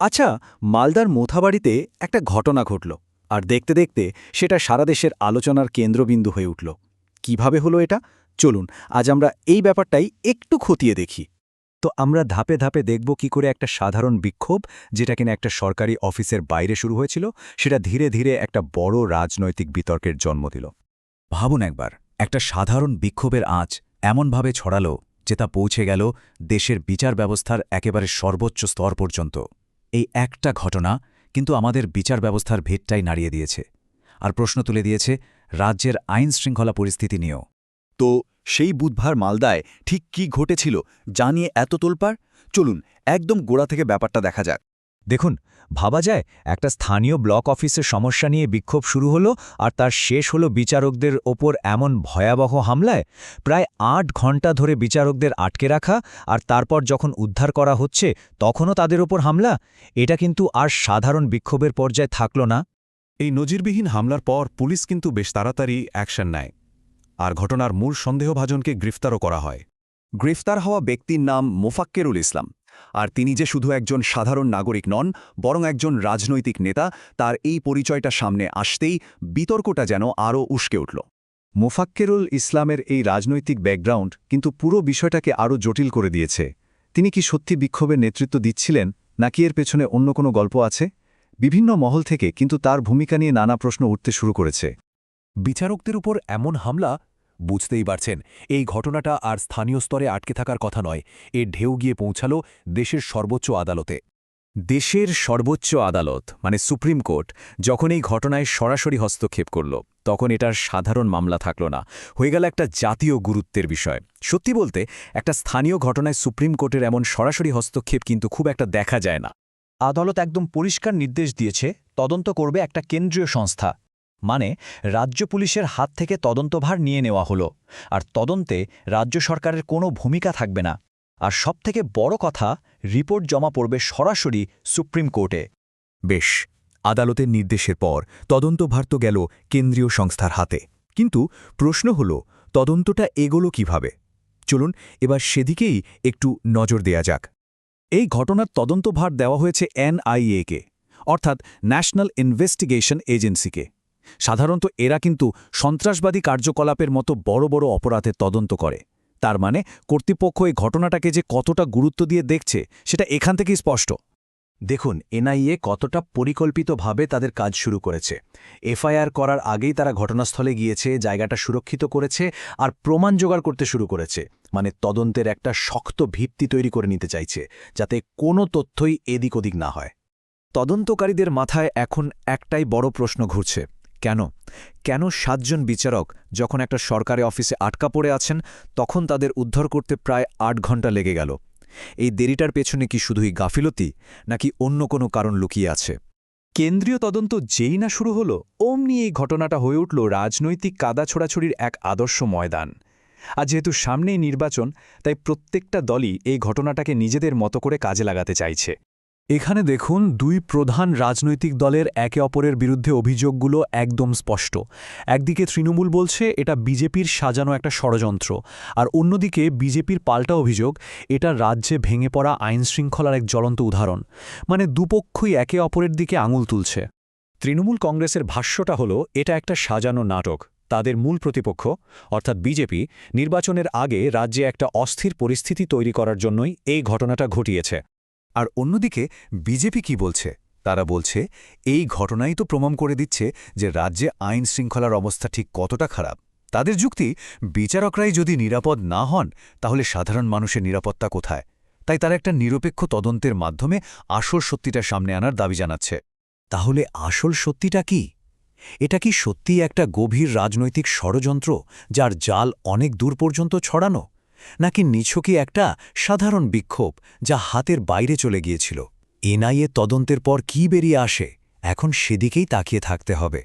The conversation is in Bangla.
আচ্ছা, মালদার মোথাবাড়িতে একটা ঘটনা ঘটল, আর দেখতে দেখতে সেটা সারা দেশের আলোচনার কেন্দ্রবিন্দু হয়ে উঠল। কিভাবে হলো এটা? চলুন আজ আমরা এই ব্যাপারটাই একটু খতিয়ে দেখি। তো আমরা ধাপে ধাপে দেখব কি করে একটা সাধারণ বিক্ষোভ, যেটা কিনা একটা সরকারি অফিসের বাইরে শুরু হয়েছিল, সেটা ধীরে ধীরে একটা বড় রাজনৈতিক বিতর্কের জন্ম দিল। ভাবুন একবার, একটা সাধারণ বিক্ষোভের আঁচ এমনভাবে ছড়ালো যে তা পৌঁছে গেল দেশের বিচার ব্যবস্থার একেবারে সর্বোচ্চ স্তর পর্যন্ত। এই একটা ঘটনা কিন্তু আমাদের বিচার ব্যবস্থার ভিতটাই নাড়িয়ে দিয়েছে, আর প্রশ্ন তুলে দিয়েছে রাজ্যের আইন শৃঙ্খলা পরিস্থিতি নিয়েও। তো সেই বুধবার মালদায় ঠিক কি ঘটেছিল জানিয়ে এত তোলপাড়? চলুন একদম গোড়া থেকে ব্যাপারটা দেখা যাক। দেখুন, ভাবা যায় একটা স্থানীয় ব্লক অফিসের সমস্যা নিয়ে বিক্ষোভ শুরু হলো, আর তার শেষ হলো বিচারকদের ওপর এমন ভয়াবহ হামলায়। প্রায় ৮ ঘণ্টা ধরে বিচারকদের আটকে রাখা, আর তারপর যখন উদ্ধার করা হচ্ছে তখনও তাদের ওপর হামলা। এটা কিন্তু আর সাধারণ বিক্ষোভের পর্যায়ে থাকল না। এই নজিরবিহীন হামলার পর পুলিশ কিন্তু বেশ তাড়াতাড়ি অ্যাকশন নেয়, আর ঘটনার মূল সন্দেহভাজনকে গ্রেফতারও করা হয়। গ্রেফতার হওয়া ব্যক্তির নাম মোফাক্কেরুল ইসলাম, আর তিনি যে শুধু একজন সাধারণ নাগরিক নন, বরং একজন রাজনৈতিক নেতা। তার এই পরিচয়টা সামনে আসতেই বিতর্কটা যেন আরও উস্কে উঠল। মোফাক্কেরুল ইসলামের এই রাজনৈতিক ব্যাকগ্রাউন্ড কিন্তু পুরো বিষয়টাকে আরও জটিল করে দিয়েছে। তিনি কি সত্যি বিক্ষোভের নেতৃত্ব দিচ্ছিলেন, নাকি এর পেছনে অন্য কোনো গল্প আছে? বিভিন্ন মহল থেকে কিন্তু তার ভূমিকা নিয়ে নানা প্রশ্ন উঠতে শুরু করেছে। বিচারকদের উপর এমন হামলা, বুঝতেই পারছেন এই ঘটনাটা আর স্থানীয় স্তরে আটকে থাকার কথা নয়। এর ঢেউ গিয়ে পৌঁছালো দেশের সর্বোচ্চ আদালতে। দেশের সর্বোচ্চ আদালত মানে সুপ্রিম কোর্ট যখন এই ঘটনায় সরাসরি হস্তক্ষেপ করল, তখন এটার সাধারণ মামলা থাকল না, হয়ে গেল একটা জাতীয় গুরুত্বের বিষয়। সত্যি বলতে, একটা স্থানীয় ঘটনায় সুপ্রিম কোর্টের এমন সরাসরি হস্তক্ষেপ কিন্তু খুব একটা দেখা যায় না। আদালত একদম পরিষ্কার নির্দেশ দিয়েছে, তদন্ত করবে একটা কেন্দ্রীয় সংস্থা। মানে রাজ্য পুলিশের হাত থেকে তদন্তভার নিয়ে নেওয়া হলো, আর তদন্তে রাজ্য সরকারের কোনো ভূমিকা থাকবে না। আর সবথেকে বড় কথা, রিপোর্ট জমা পড়বে সরাসরি সুপ্রিম কোর্টে। বেশ, আদালতের নির্দেশের পর তদন্তভার তো গেল কেন্দ্রীয় সংস্থার হাতে, কিন্তু প্রশ্ন হল তদন্তটা এগোলো কিভাবে? চলুন এবার সেদিকেই একটু নজর দেয়া যাক। এই ঘটনার তদন্তভার দেওয়া হয়েছে NIA-কে, অর্থাৎ ন্যাশনাল ইনভেস্টিগেশন এজেন্সিকে। সাধারণত এরা কিন্তু সন্ত্রাসবাদী কার্যকলাপের মতো বড় বড় অপরাধের তদন্ত করে। তার মানে কর্তৃপক্ষ এই ঘটনাটাকে যে কতটা গুরুত্ব দিয়ে দেখছে সেটা এখান থেকেই স্পষ্ট। দেখুন, NIA কতটা পরিকল্পিতভাবে তাদের কাজ শুরু করেছে। FIR করার আগেই তারা ঘটনাস্থলে গিয়েছে, জায়গাটা সুরক্ষিত করেছে, আর প্রমাণ জোগাড় করতে শুরু করেছে। মানে তদন্তের একটা শক্ত ভিত্তি তৈরি করে নিতে চাইছে, যাতে কোনো তথ্যই এদিক ওদিক না হয়। তদন্তকারীদের মাথায় এখন একটাই বড় প্রশ্ন ঘুরছে, কেন ৭ জন বিচারক যখন একটা সরকারি অফিসে আটকা পড়ে আছেন, তখন তাদের উদ্ধার করতে প্রায় ৮ ঘণ্টা লেগে গেল? এই দেরিটার পেছনে কি শুধুই গাফিলতি, নাকি অন্য কোনো কারণ লুকিয়ে আছে? কেন্দ্রীয় তদন্ত যেই না শুরু হলো, অমনি এই ঘটনাটা হয়ে উঠল রাজনৈতিক কাদা ছোড়াছড়ির এক আদর্শ ময়দান। আর যেহেতু সামনেই নির্বাচন, তাই প্রত্যেকটা দলই এই ঘটনাটাকে নিজেদের মতো করে কাজে লাগাতে চাইছে। এখানে দেখুন, ২ প্রধান রাজনৈতিক দলের একে অপরের বিরুদ্ধে অভিযোগগুলো একদম স্পষ্ট। একদিকে তৃণমূল বলছে এটা বিজেপির সাজানো একটা ষড়যন্ত্র, আর অন্যদিকে বিজেপির পাল্টা অভিযোগ এটা রাজ্যে ভেঙে পড়া আইনশৃঙ্খলার এক জ্বলন্ত উদাহরণ। মানে দুপক্ষই একে অপরের দিকে আঙুল তুলছে। তৃণমূল কংগ্রেসের ভাষ্যটা হলো এটা একটা সাজানো নাটক। তাদের মূল প্রতিপক্ষ অর্থাৎ বিজেপি নির্বাচনের আগে রাজ্যে একটা অস্থির পরিস্থিতি তৈরি করার জন্যই এই ঘটনাটা ঘটিয়েছে। আর অন্যদিকে বিজেপি কি বলছে? তারা বলছে এই ঘটনাই তো প্রমাণ করে দিচ্ছে যে রাজ্যে আইন শৃঙ্খলার অবস্থা ঠিক কতটা খারাপ। তাদের যুক্তি, বিচারকরাই যদি নিরাপদ না হন, তাহলে সাধারণ মানুষের নিরাপত্তা কোথায়? তাই তারা একটা নিরপেক্ষ তদন্তের মাধ্যমে আসল সত্যিটা সামনে আনার দাবি জানাচ্ছে। তাহলে আসল সত্যিটা কি? এটা কি সত্যিই একটা গভীর রাজনৈতিক ষড়যন্ত্র, যার জাল অনেক দূর পর্যন্ত ছড়ানো? নাকি নিছকই একটা সাধারণ বিক্ষোভ যা হাতের বাইরে চলে গিয়েছিল? NIA তদন্তের পর কি বেরিয়ে আসে, এখন সেদিকেই তাকিয়ে থাকতে হবে।